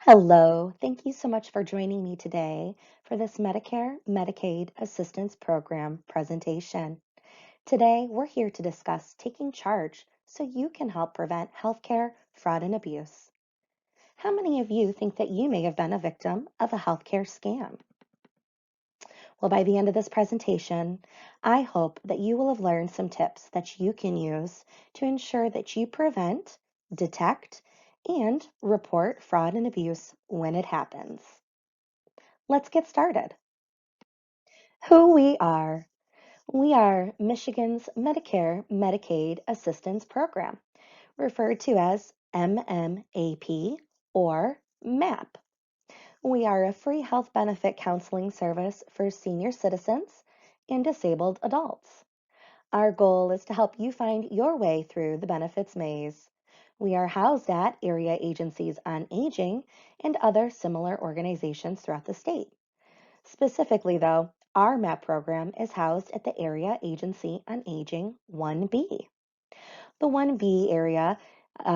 Hello, thank you so much for joining me today for this Medicare Medicaid Assistance Program presentation. Today, we're here to discuss taking charge so you can help prevent healthcare fraud and abuse. How many of you think that you may have been a victim of a healthcare scam? Well, by the end of this presentation, I hope that you will have learned some tips that you can use to ensure that you prevent, detect, and report fraud and abuse when it happens. Let's get started. Who we are. We are Michigan's Medicare Medicaid Assistance Program, referred to as MMAP or MAP. We are a free health benefit counseling service for senior citizens and disabled adults. Our goal is to help you find your way through the benefits maze. We are housed at area agencies on aging and other similar organizations throughout the state. Specifically, though, our MAP program is housed at the Area Agency on Aging 1B. The 1B area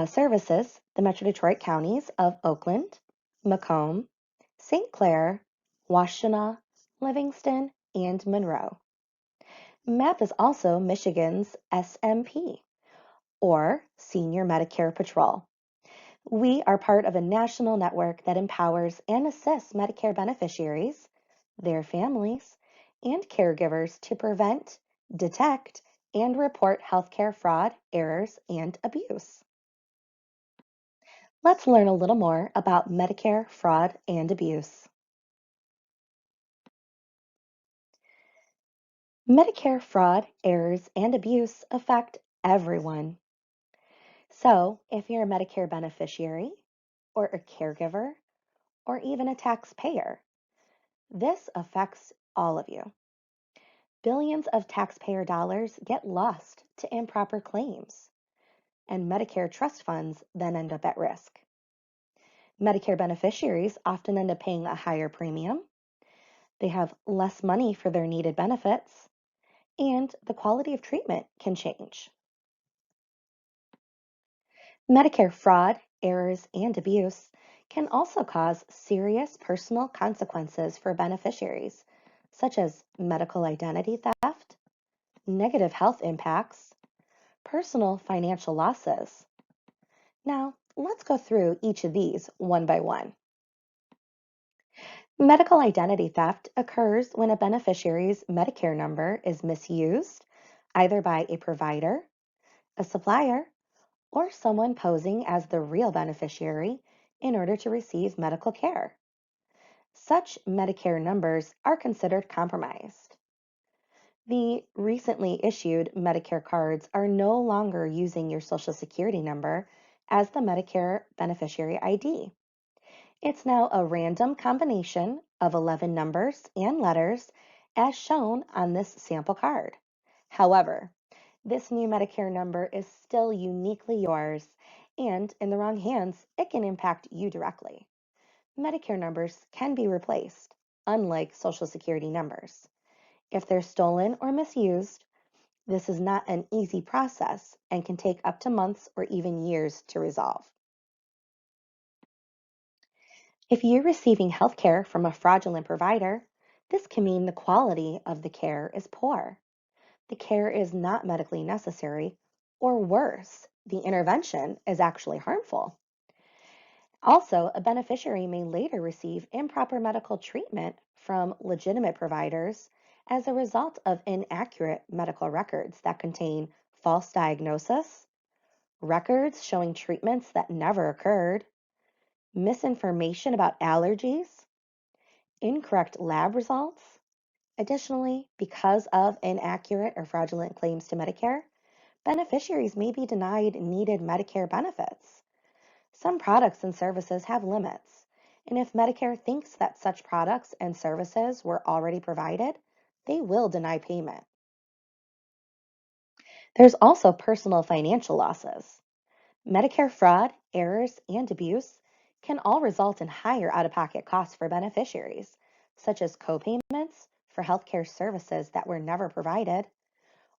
services the Metro Detroit counties of Oakland, Macomb, St. Clair, Washtenaw, Livingston, and Monroe. MAP is also Michigan's SMP, or Senior Medicare Patrol. We are part of a national network that empowers and assists Medicare beneficiaries, their families, and caregivers to prevent, detect, and report healthcare fraud, errors, and abuse. Let's learn a little more about Medicare fraud and abuse. Medicare fraud, errors, and abuse affect everyone. So, if you're a Medicare beneficiary, or a caregiver, or even a taxpayer, this affects all of you. Billions of taxpayer dollars get lost to improper claims, and Medicare trust funds then end up at risk. Medicare beneficiaries often end up paying a higher premium, they have less money for their needed benefits, and the quality of treatment can change. Medicare fraud, errors, and abuse can also cause serious personal consequences for beneficiaries, such as medical identity theft, negative health impacts, personal financial losses. Now, let's go through each of these one by one. Medical identity theft occurs when a beneficiary's Medicare number is misused, either by a provider, a supplier, or someone posing as the real beneficiary in order to receive medical care. Such Medicare numbers are considered compromised. The recently issued Medicare cards are no longer using your Social Security number as the Medicare beneficiary ID. It's now a random combination of 11 numbers and letters as shown on this sample card. However, this new Medicare number is still uniquely yours, and in the wrong hands, it can impact you directly. Medicare numbers can be replaced, unlike Social Security numbers. If they're stolen or misused, this is not an easy process and can take up to months or even years to resolve. If you're receiving health care from a fraudulent provider, this can mean the quality of the care is poor. The care is not medically necessary, or worse, the intervention is actually harmful. Also, a beneficiary may later receive improper medical treatment from legitimate providers as a result of inaccurate medical records that contain false diagnosis, records showing treatments that never occurred, misinformation about allergies, incorrect lab results. Additionally, because of inaccurate or fraudulent claims to Medicare, beneficiaries may be denied needed Medicare benefits. Some products and services have limits, and if Medicare thinks that such products and services were already provided, they will deny payment. There's also personal financial losses. Medicare fraud, errors, and abuse can all result in higher out-of-pocket costs for beneficiaries, such as copayments for healthcare services that were never provided,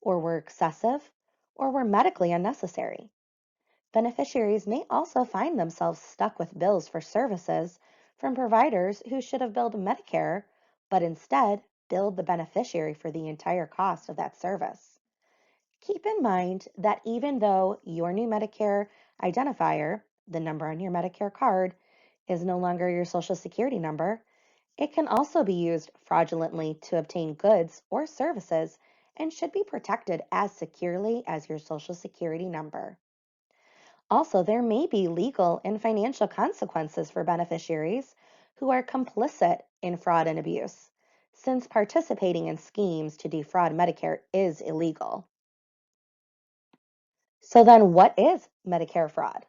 or were excessive, or were medically unnecessary. Beneficiaries may also find themselves stuck with bills for services from providers who should have billed Medicare, but instead billed the beneficiary for the entire cost of that service. Keep in mind that even though your new Medicare identifier, the number on your Medicare card, is no longer your Social Security number, it can also be used fraudulently to obtain goods or services and should be protected as securely as your Social Security number. Also, there may be legal and financial consequences for beneficiaries who are complicit in fraud and abuse, since participating in schemes to defraud Medicare is illegal. So then what is Medicare fraud?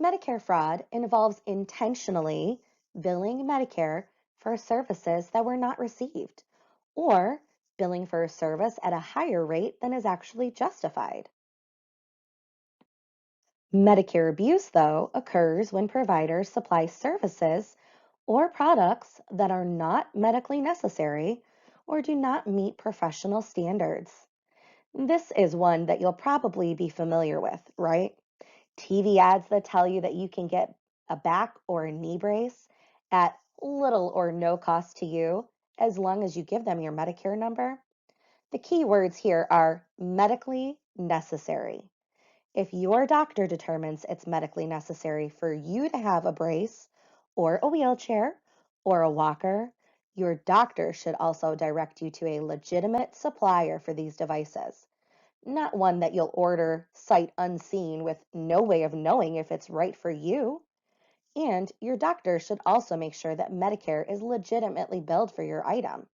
Medicare fraud involves intentionally billing Medicare for services that were not received, or billing for a service at a higher rate than is actually justified. Medicare abuse, though, occurs when providers supply services or products that are not medically necessary or do not meet professional standards. This is one that you'll probably be familiar with, right? TV ads that tell you that you can get a back or a knee brace at little or no cost to you as long as you give them your Medicare number. The key words here are medically necessary. If your doctor determines it's medically necessary for you to have a brace or a wheelchair or a walker, your doctor should also direct you to a legitimate supplier for these devices, not one that you'll order sight unseen with no way of knowing if it's right for you. And your doctor should also make sure that Medicare is legitimately billed for your item.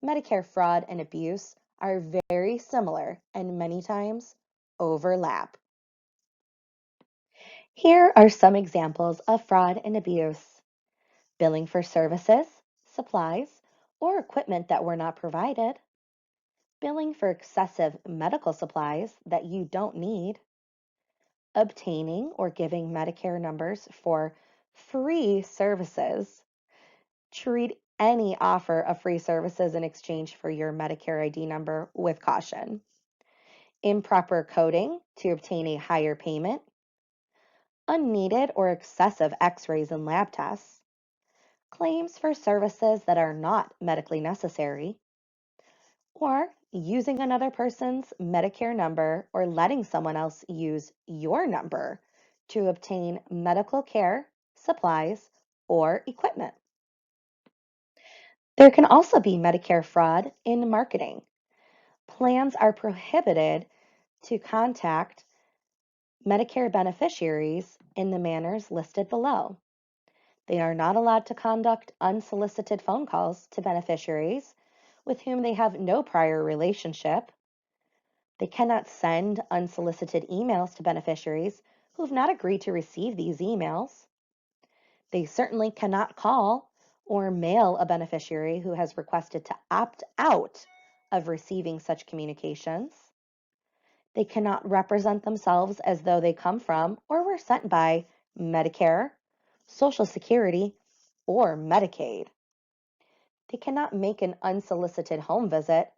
Medicare fraud and abuse are very similar and many times overlap. Here are some examples of fraud and abuse: billing for services, supplies, or equipment that were not provided, billing for excessive medical supplies that you don't need, obtaining or giving Medicare numbers for free services. Treat any offer of free services in exchange for your Medicare ID number with caution. Improper coding to obtain a higher payment, unneeded or excessive x-rays and lab tests, claims for services that are not medically necessary, or using another person's Medicare number or letting someone else use your number to obtain medical care, supplies, or equipment. There can also be Medicare fraud in marketing. Plans are prohibited to contact Medicare beneficiaries in the manners listed below. They are not allowed to conduct unsolicited phone calls to beneficiaries with whom they have no prior relationship. They cannot send unsolicited emails to beneficiaries who have not agreed to receive these emails. They certainly cannot call or mail a beneficiary who has requested to opt out of receiving such communications. They cannot represent themselves as though they come from or were sent by Medicare, Social Security, or Medicaid. They cannot make an unsolicited home visit,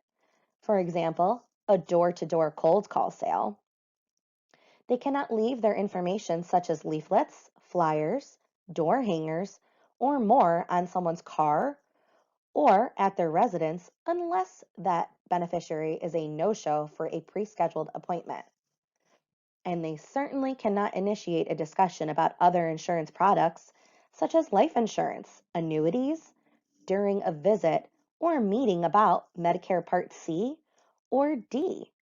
for example, a door-to-door cold call sale. They cannot leave their information such as leaflets, flyers, door hangers, or more on someone's car or at their residence unless that beneficiary is a no-show for a pre-scheduled appointment. And they certainly cannot initiate a discussion about other insurance products such as life insurance, annuities, during a visit or meeting about Medicare Part C or D.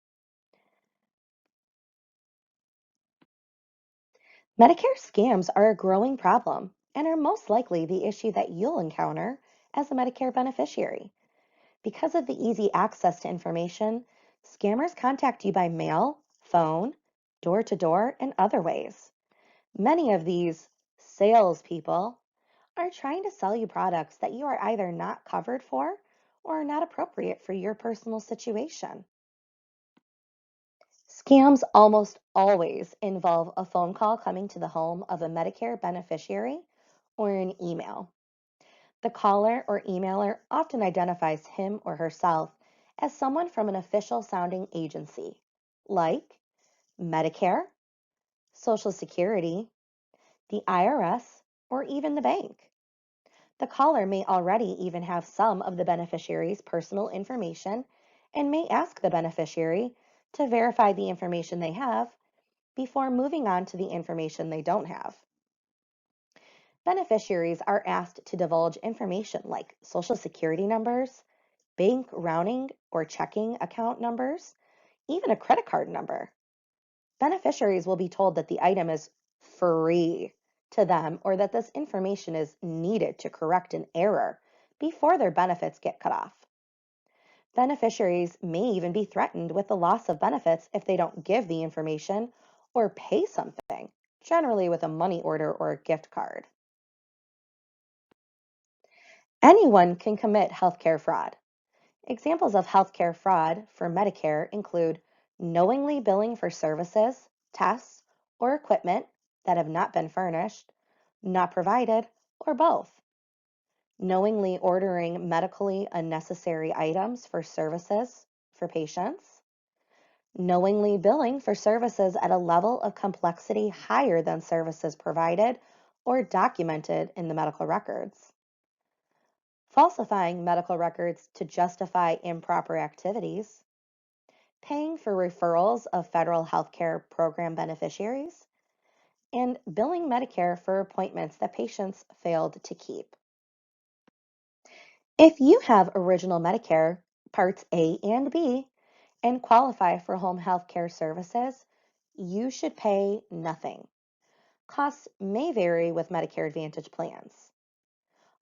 Medicare scams are a growing problem and are most likely the issue that you'll encounter as a Medicare beneficiary. Because of the easy access to information, scammers contact you by mail, phone, door to door, and other ways. Many of these salespeople are trying to sell you products that you are either not covered for or are not appropriate for your personal situation. Scams almost always involve a phone call coming to the home of a Medicare beneficiary or an email. The caller or emailer often identifies him or herself as someone from an official sounding agency, like Medicare, Social Security, the IRS, or even the bank. The caller may already even have some of the beneficiary's personal information and may ask the beneficiary to verify the information they have before moving on to the information they don't have. Beneficiaries are asked to divulge information like Social Security numbers, bank routing or checking account numbers, even a credit card number. Beneficiaries will be told that the item is free to them or that this information is needed to correct an error before their benefits get cut off. Beneficiaries may even be threatened with the loss of benefits if they don't give the information or pay something, generally with a money order or a gift card. Anyone can commit healthcare fraud. Examples of healthcare fraud for Medicare include knowingly billing for services, tests, or equipment that have not been furnished, not provided, or both. Knowingly ordering medically unnecessary items for services for patients. Knowingly billing for services at a level of complexity higher than services provided or documented in the medical records. Falsifying medical records to justify improper activities, paying for referrals of federal healthcare program beneficiaries, and billing Medicare for appointments that patients failed to keep. If you have original Medicare Parts A and B and qualify for home health care services, you should pay nothing. Costs may vary with Medicare Advantage plans.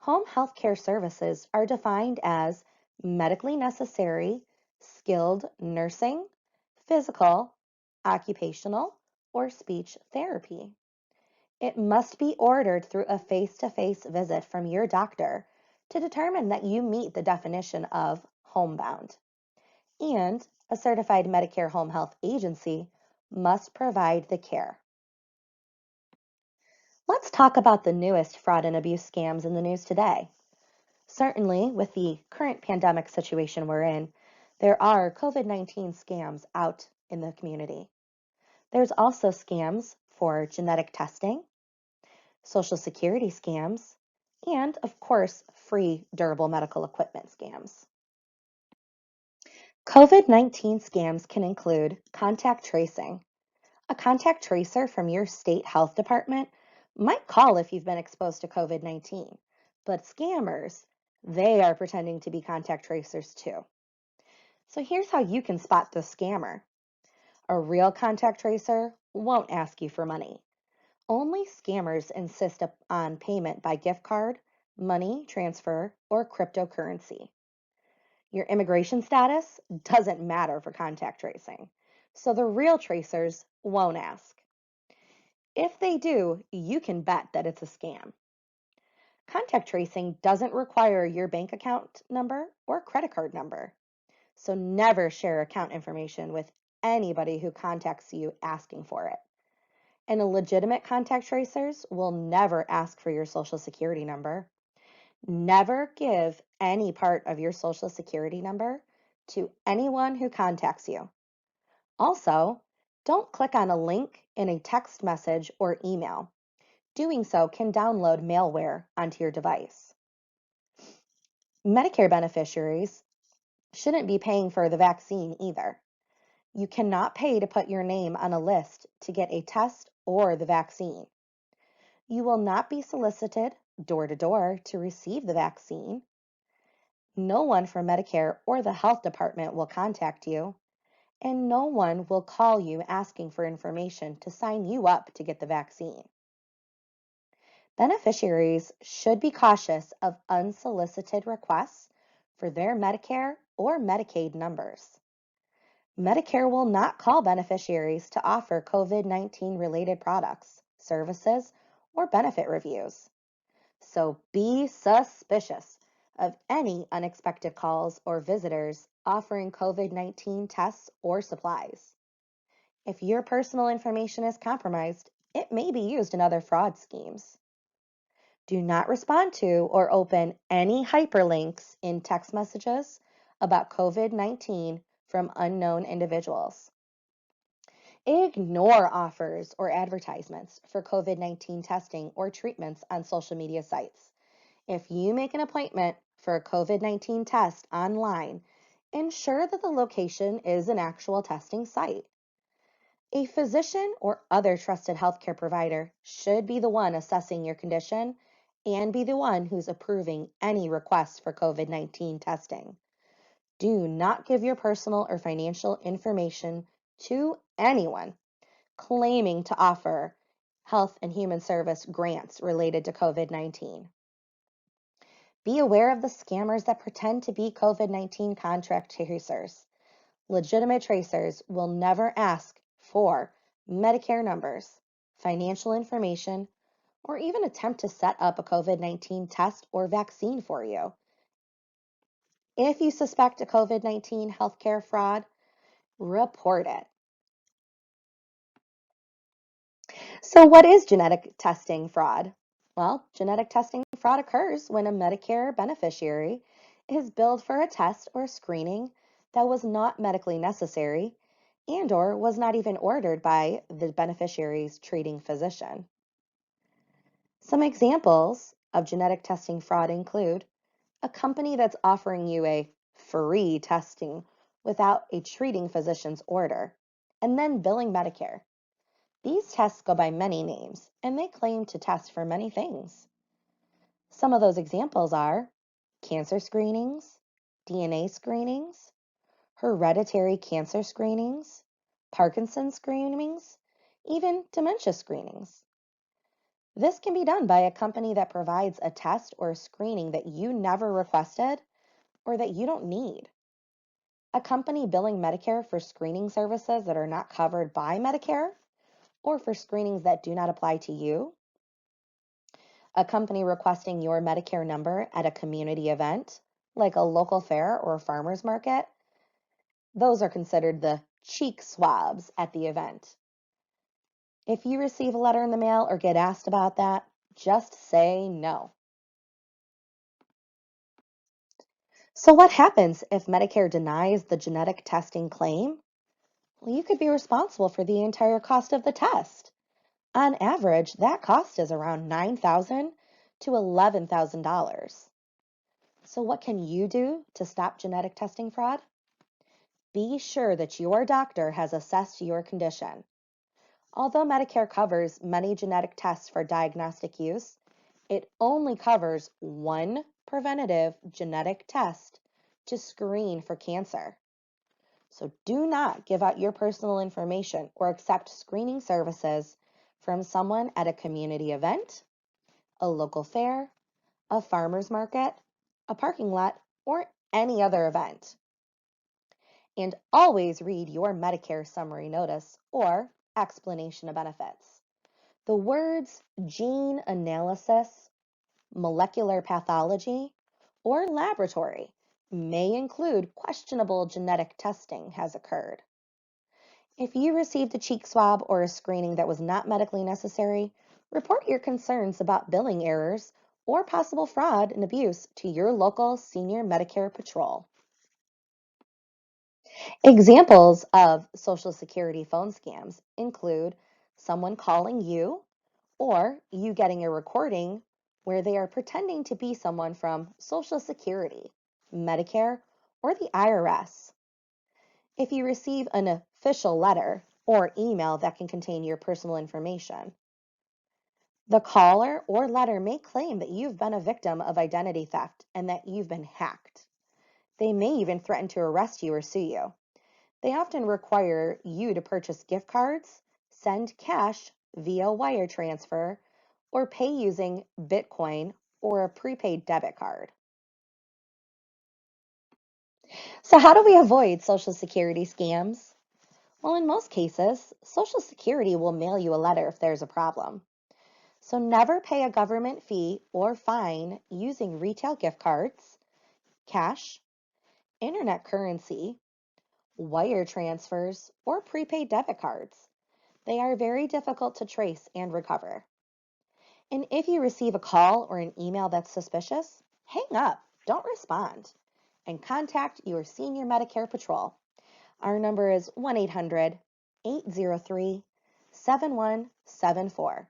Home health care services are defined as medically necessary, skilled nursing, physical, occupational, or speech therapy. It must be ordered through a face-to-face visit from your doctor to determine that you meet the definition of homebound. And a certified Medicare home health agency must provide the care. Let's talk about the newest fraud and abuse scams in the news today. Certainly, with the current pandemic situation we're in, there are COVID-19 scams out in the community. There's also scams for genetic testing, Social Security scams, and of course, free durable medical equipment scams. COVID-19 scams can include contact tracing. A contact tracer from your state health department might call if you've been exposed to COVID-19, but scammers, they are pretending to be contact tracers too. So here's how you can spot the scammer. A real contact tracer won't ask you for money. Only scammers insist on payment by gift card, money transfer, or cryptocurrency. Your immigration status doesn't matter for contact tracing, so the real tracers won't ask. If they do, you can bet that it's a scam. Contact tracing doesn't require your bank account number or credit card number, so never share account information with anybody who contacts you asking for it. And legitimate contact tracers will never ask for your Social Security number. Never give any part of your Social Security number to anyone who contacts you. Also, don't click on a link in a text message or email. Doing so can download malware onto your device. Medicare beneficiaries shouldn't be paying for the vaccine either. You cannot pay to put your name on a list to get a test or the vaccine. You will not be solicited door to door to receive the vaccine. No one from Medicare or the health department will contact you, and no one will call you asking for information to sign you up to get the vaccine. Beneficiaries should be cautious of unsolicited requests for their Medicare or Medicaid numbers. Medicare will not call beneficiaries to offer COVID-19 related products, services, or benefit reviews. So be suspicious of any unexpected calls or visitors offering COVID-19 tests or supplies. If your personal information is compromised, it may be used in other fraud schemes. Do not respond to or open any hyperlinks in text messages about COVID-19 from unknown individuals. Ignore offers or advertisements for COVID-19 testing or treatments on social media sites. If you make an appointment for a COVID-19 test online, ensure that the location is an actual testing site. A physician or other trusted healthcare provider should be the one assessing your condition and be the one who's approving any requests for COVID-19 testing. Do not give your personal or financial information to anyone claiming to offer Health and Human Service grants related to COVID-19. Be aware of the scammers that pretend to be COVID-19 contract tracers. Legitimate tracers will never ask for Medicare numbers, financial information, or even attempt to set up a COVID-19 test or vaccine for you. If you suspect a COVID-19 healthcare fraud, report it. So, what is genetic testing fraud? Well, genetic testing fraud occurs when a Medicare beneficiary is billed for a test or screening that was not medically necessary and or was not even ordered by the beneficiary's treating physician. Some examples of genetic testing fraud include a company that's offering you a free testing without a treating physician's order and then billing Medicare. These tests go by many names, and they claim to test for many things. Some of those examples are cancer screenings, DNA screenings, hereditary cancer screenings, Parkinson's screenings, even dementia screenings. This can be done by a company that provides a test or a screening that you never requested or that you don't need. A company billing Medicare for screening services that are not covered by Medicare or for screenings that do not apply to you. A company requesting your Medicare number at a community event, like a local fair or a farmer's market. Those are considered the cheek swabs at the event. If you receive a letter in the mail or get asked about that, just say no. So what happens if Medicare denies the genetic testing claim? Well, you could be responsible for the entire cost of the test. On average, that cost is around $9,000 to $11,000. So what can you do to stop genetic testing fraud? Be sure that your doctor has assessed your condition. Although Medicare covers many genetic tests for diagnostic use, it only covers one preventative genetic test to screen for cancer. So do not give out your personal information or accept screening services from someone at a community event, a local fair, a farmer's market, a parking lot, or any other event. And always read your Medicare summary notice or explanation of benefits. The words gene analysis, molecular pathology, or laboratory may include questionable genetic testing has occurred. If you received a cheek swab or a screening that was not medically necessary, report your concerns about billing errors or possible fraud and abuse to your local senior Medicare patrol. Examples of Social Security phone scams include someone calling you or you getting a recording where they are pretending to be someone from Social Security, Medicare, or the IRS. If you receive an official letter or email that can contain your personal information, the caller or letter may claim that you've been a victim of identity theft and that you've been hacked. They may even threaten to arrest you or sue you. They often require you to purchase gift cards, send cash via wire transfer, or pay using Bitcoin or a prepaid debit card. So how do we avoid Social Security scams? Well, in most cases, Social Security will mail you a letter if there's a problem. So never pay a government fee or fine using retail gift cards, cash, internet currency, wire transfers, or prepaid debit cards. They are very difficult to trace and recover. And if you receive a call or an email that's suspicious, hang up, don't respond, and contact your senior Medicare patrol. Our number is 1-800 803-7174.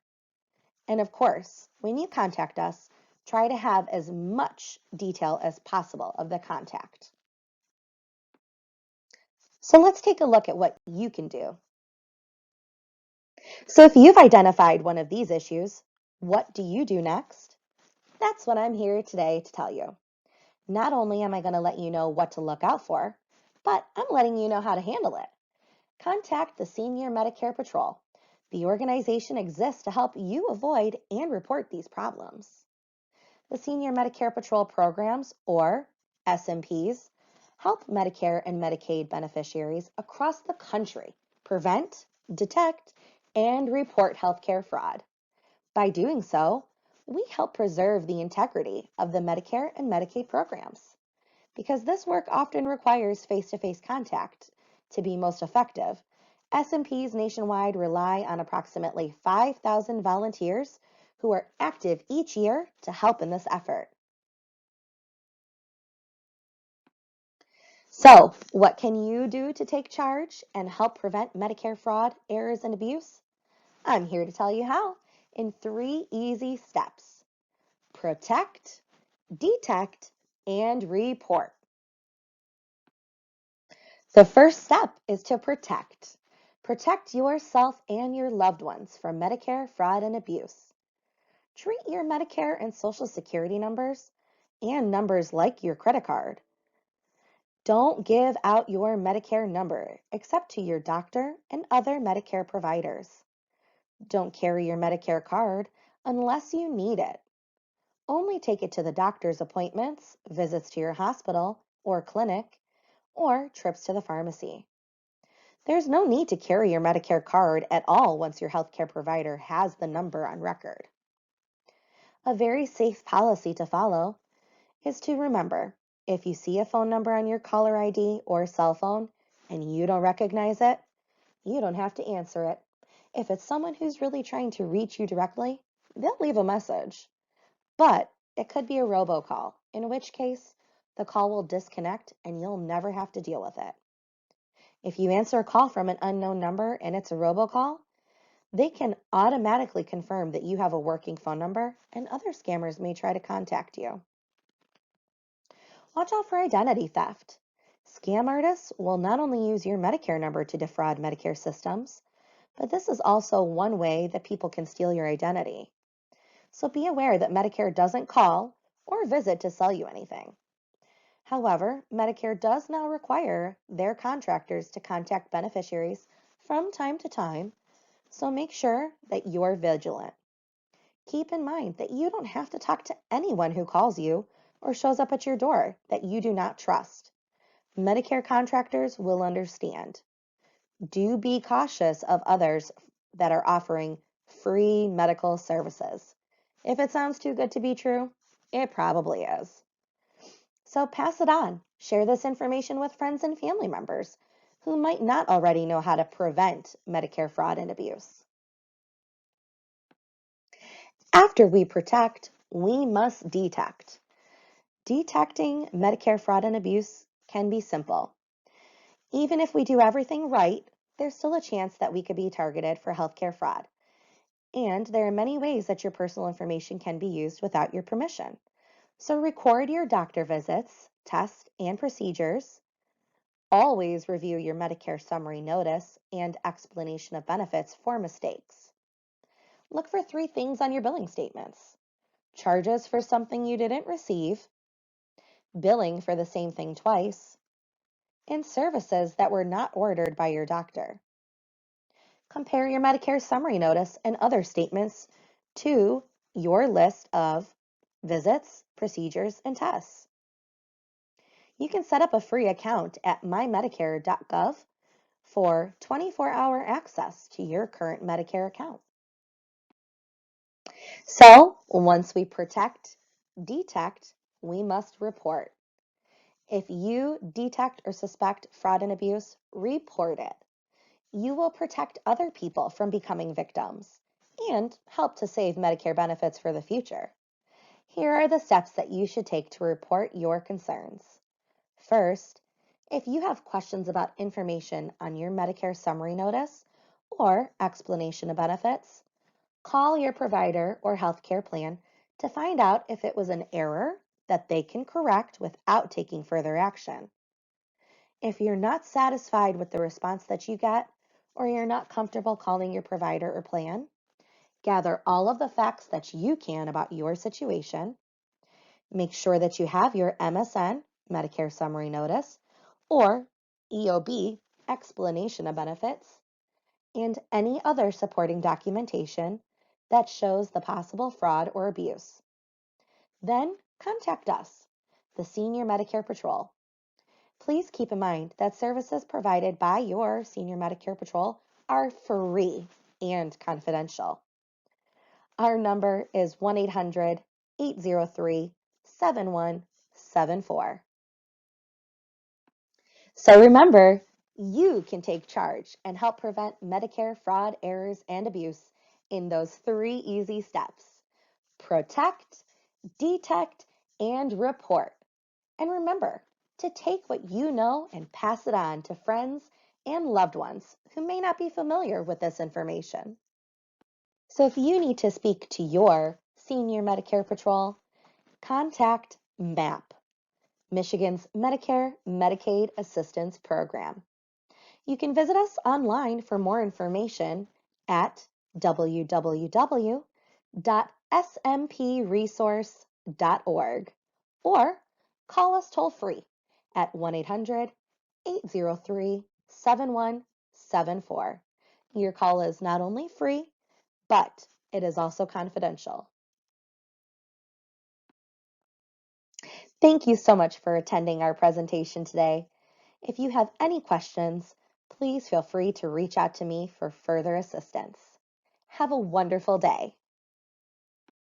And of course, when you contact us, try to have as much detail as possible of the contact. So let's take a look at what you can do. So if you've identified one of these issues, what do you do next? That's what I'm here today to tell you. Not only am I going to let you know what to look out for, but I'm letting you know how to handle it. Contact the Senior Medicare Patrol. The organization exists to help you avoid and report these problems. The Senior Medicare Patrol programs, or SMPs, help Medicare and Medicaid beneficiaries across the country prevent, detect, and report healthcare fraud. By doing so, we help preserve the integrity of the Medicare and Medicaid programs. Because this work often requires face-to-face contact to be most effective, SMPs nationwide rely on approximately 5,000 volunteers who are active each year to help in this effort. So, what can you do to take charge and help prevent Medicare fraud, errors, and abuse? I'm here to tell you how in 3 easy steps: protect, detect, and report. The first step is to protect. Protect yourself and your loved ones from Medicare fraud and abuse. Treat your Medicare and Social Security numbers and numbers like your credit card. Don't give out your Medicare number except to your doctor and other Medicare providers. Don't carry your Medicare card unless you need it. Only take it to the doctor's appointments, visits to your hospital or clinic, or trips to the pharmacy. There's no need to carry your Medicare card at all once your healthcare provider has the number on record. A very safe policy to follow is to remember, if you see a phone number on your caller ID or cell phone and you don't recognize it, you don't have to answer it. If it's someone who's really trying to reach you directly, they'll leave a message. But it could be a robocall, in which case the call will disconnect and you'll never have to deal with it. If you answer a call from an unknown number and it's a robocall, they can automatically confirm that you have a working phone number, and other scammers may try to contact you. Watch out for identity theft. Scam artists will not only use your Medicare number to defraud Medicare systems, but this is also one way that people can steal your identity. So be aware that Medicare doesn't call or visit to sell you anything. However, Medicare does now require their contractors to contact beneficiaries from time to time, so make sure that you're vigilant. Keep in mind that you don't have to talk to anyone who calls you or shows up at your door that you do not trust. Medicare contractors will understand. Do be cautious of others that are offering free medical services. If it sounds too good to be true, it probably is. So pass it on. Share this information with friends and family members who might not already know how to prevent Medicare fraud and abuse. After we protect, we must detect. Detecting Medicare fraud and abuse can be simple. Even if we do everything right, there's still a chance that we could be targeted for healthcare fraud. And there are many ways that your personal information can be used without your permission. So record your doctor visits, tests, and procedures. Always review your Medicare summary notice and explanation of benefits for mistakes. Look for 3 things on your billing statements: charges for something you didn't receive, billing for the same thing twice, and services that were not ordered by your doctor. Compare your Medicare summary notice and other statements to your list of visits, procedures, and tests. You can set up a free account at mymedicare.gov for 24-hour access to your current Medicare account. So, once we protect, detect, we must report. If you detect or suspect fraud and abuse, report it. You will protect other people from becoming victims and help to save Medicare benefits for the future. Here are the steps that you should take to report your concerns. First, If you have questions about information on your Medicare summary notice or explanation of benefits, call your provider or healthcare plan to find out if it was an error that they can correct without taking further action. If you're not satisfied with the response that you get, or you're not comfortable calling your provider or plan, gather all of the facts that you can about your situation. Make sure that you have your MSN, Medicare Summary Notice, or EOB, Explanation of Benefits, and any other supporting documentation that shows the possible fraud or abuse. Then contact us, the Senior Medicare Patrol. Please keep in mind that services provided by your Senior Medicare Patrol are free and confidential. Our number is 1-800-803-7174. So remember, you can take charge and help prevent Medicare fraud, errors, and abuse in those 3 easy steps: protect, detect, and report. And remember to take what you know and pass it on to friends and loved ones who may not be familiar with this information. So if you need to speak to your Senior Medicare Patrol, contact MAP, Michigan's Medicare Medicaid Assistance Program. You can visit us online for more information at www.smpresource.org or call us toll free at 1-800-803-7174. Your call is not only free, but it is also confidential. Thank you so much for attending our presentation today. If you have any questions, please feel free to reach out to me for further assistance. Have a wonderful day.